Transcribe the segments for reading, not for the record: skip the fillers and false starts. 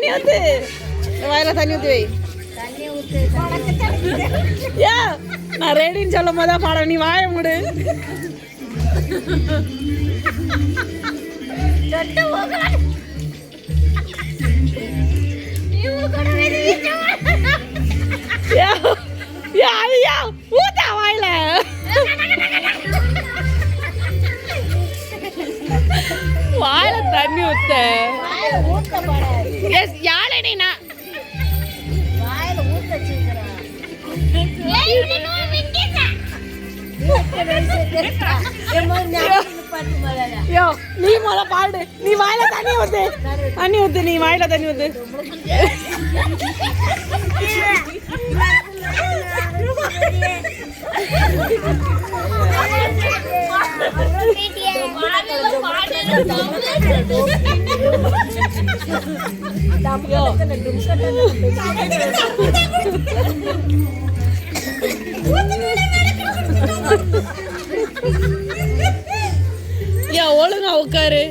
தண்ணி ஊத்து வாயில தண்ணி ஊத்து வை யா நான் ரெடின்னு சொல்லும் போதா பாடம் நீ வாய மூடு ஊத்தா வாயில வாயில தண்ணி ஊத்த யாழை நீனா நீ மொத பாடு நீ வாயில தண்ணி ஊத்து நீ வாயில தண்ணி ஊத்து ஒழுங்கா உட்காரு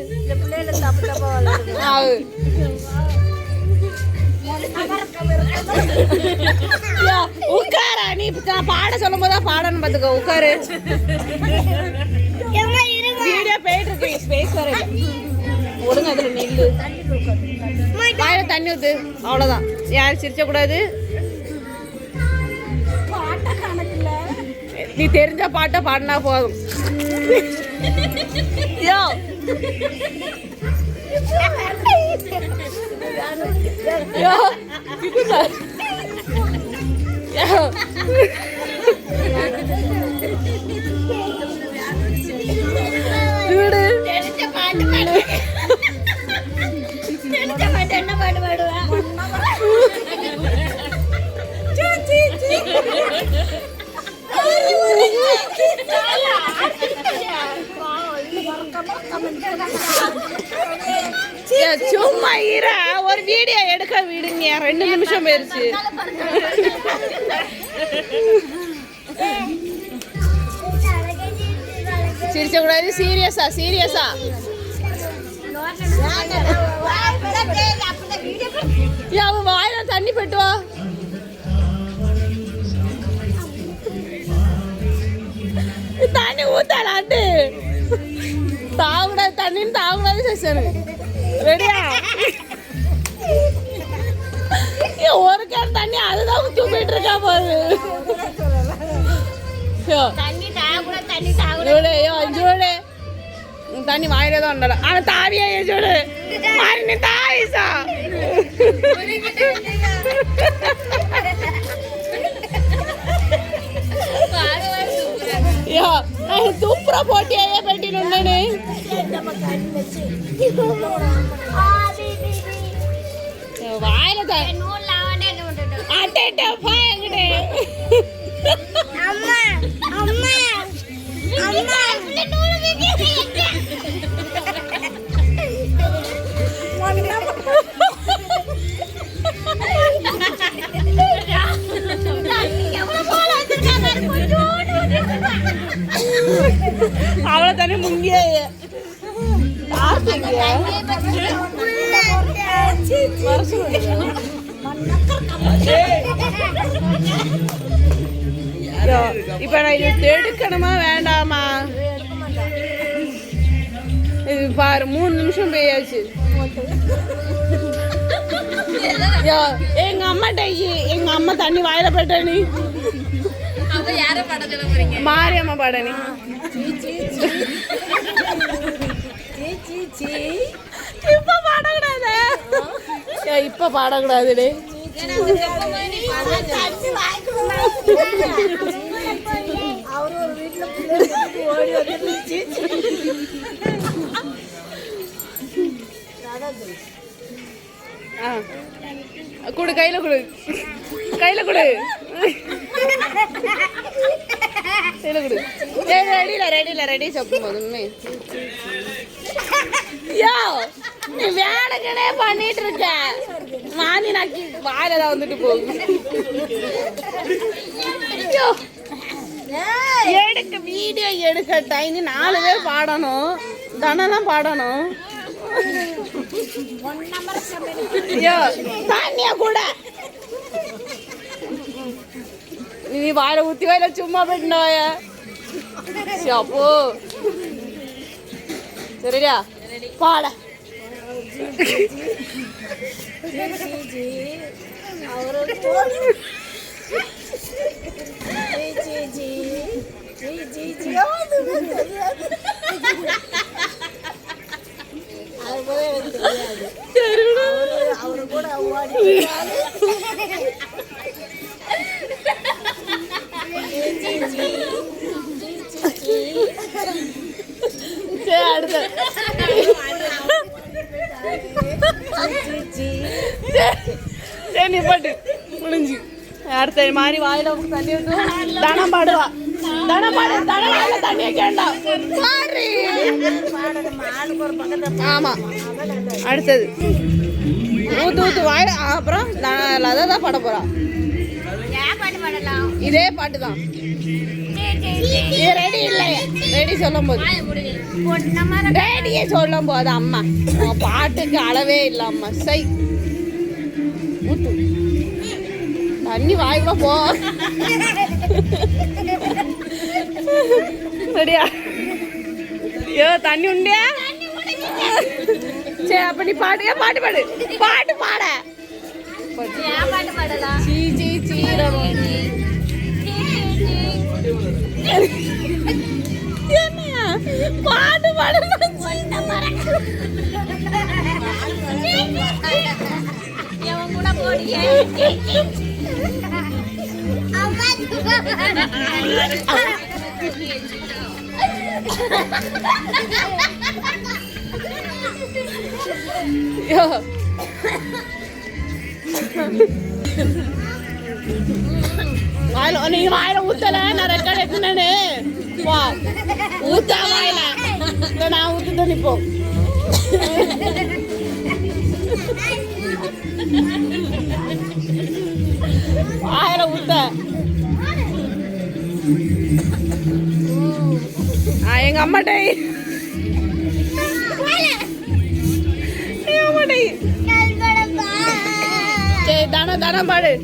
உட்காரா நீ பாட சொல்லும் போதா பாடணும் பாத்துக்கோ உட்காரு வீடியோ போயிட்டு இருக்கு ஸ்பேஸ் வர ஒழுங்கா அதுல நில்லு வாயில தண்ணி ஊத்து அவ்வளவுதான் யாரும் சிரிச்ச கூடாது நீ தெரிஞ்ச பாட்டை பாடினா போதும் யோ யோ என்ன பாட்டு பாடுவா சும்மா ஈரா ஒரு வீடியோ எடுக்க விடுங்க 2 நிமிஷம் போயிருச்சு சிரிச்ச கூடாது சீரியஸா அவன் வாயில தண்ணி போட்டுவா தண்ணி ஊத்தாளாட்டு தாகக்கூடாது தண்ணின்னு தாகக்கூடாது சேஷனு ரெடியா ஒரு கேன் தண்ணி அதுதான் தூக்கிட்டு இருக்கா பாரு தண்ணி வாயிலே தான் உண்டல ஆனா தாவியா சொல்லு மாறி தாயிசா சூப்பரா போட்டியே பெட்டினுண்டே வாயில அவ்வளோ தண்ணி முங்கிய இப்ப நான் இது எடுக்கணுமா வேண்டாமா இது பாரு 3 நிமிஷம் போயாச்சு எங்க அம்மா தண்ணி வாயில போட்ட நீ மாரியம்மா பாட நீ இப்ப பாடக்கூடாது இப்ப பாடக்கூடாது கொடு கையில கொடு கையில கொடு ரெடி சொல்லும் போதுமே நீ வேலைக்கனே பண்ணிட்டு இருக்க மானி நாக்கி வாயில வந்துட்டு போகும் எடுக்க வீடியோ எடுக்க டைம் 4 பேர் பாடணும் தனதான் பாடணும் தண்ணியா கூட நீ வாயில ஊத்தி வாயில சும்மா போயிட்டுனாய அப்போ சரியா பாட சரி பாட்டு முடிஞ்சு அடுத்த மாதிரி வாயில தண்ணி ஊத்து தனம் பாடுவா தனம் பாடு தனம் தண்ணிய கேண்டா ஆமா அடுத்தது ஊத்து ஊத்து வாயில அப்புறம் அதான் பாட போறா இதே பாட்டு தான் ரெடி இல்லை ரெடி சொல்லும் போது ரெடியே சொல்லும் போது அம்மா பாட்டுக்கு அளவே இல்லை அம்மா சை ஊத்து தண்ணி வாய்க்குள்ள போ ரெடியா ஐயோ தண்ணி உண்டியா சரி அப்ப நீ பாட்டு பாட்டு பாடு பாட்டு பாட சீ சீ சீரம் என்னையா பாட்டு பாடு கூட போடியே நீ வாயில ஊத்தல நான் ரெக்கார்ட் எடுத்துனே வா ஊத்தா வாயில நான் ஊத்து நிப்போம் வாயில ஊத்த எங்க அம்மாட்டை சரி தானே தானே பாடு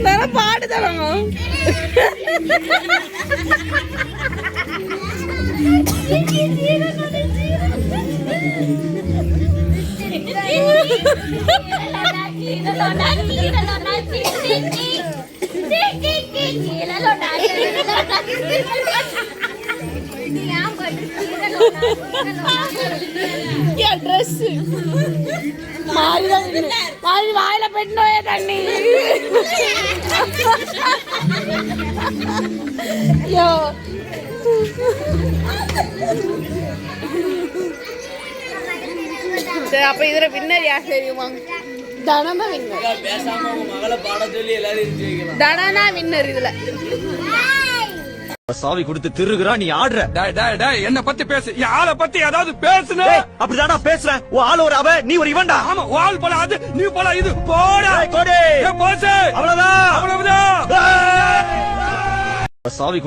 தானே பாடு தரங்க ட்ரெஸ் மாறி வாயில பெட்டோய தண்ணி யோ சரி அப்ப இதுல வின்னர் யார் தெரியுமா தனமா வின்னர் தனனா வின்னர் இதுல சாவி கொடுத்து திருகுறா நீ ஆடுற என்ன பத்தி பேசு ஆளை பத்தி ஏதாவது பேசுன அப்படிதானா பேசுறேன் ஆள் ஒரு அவ நீ ஒரு இவன்டா ஆமா வால் போல அது நீ போல இது போடா கோடி போசு அவ்வளவுதான் அவ்வளவுதான் சாவி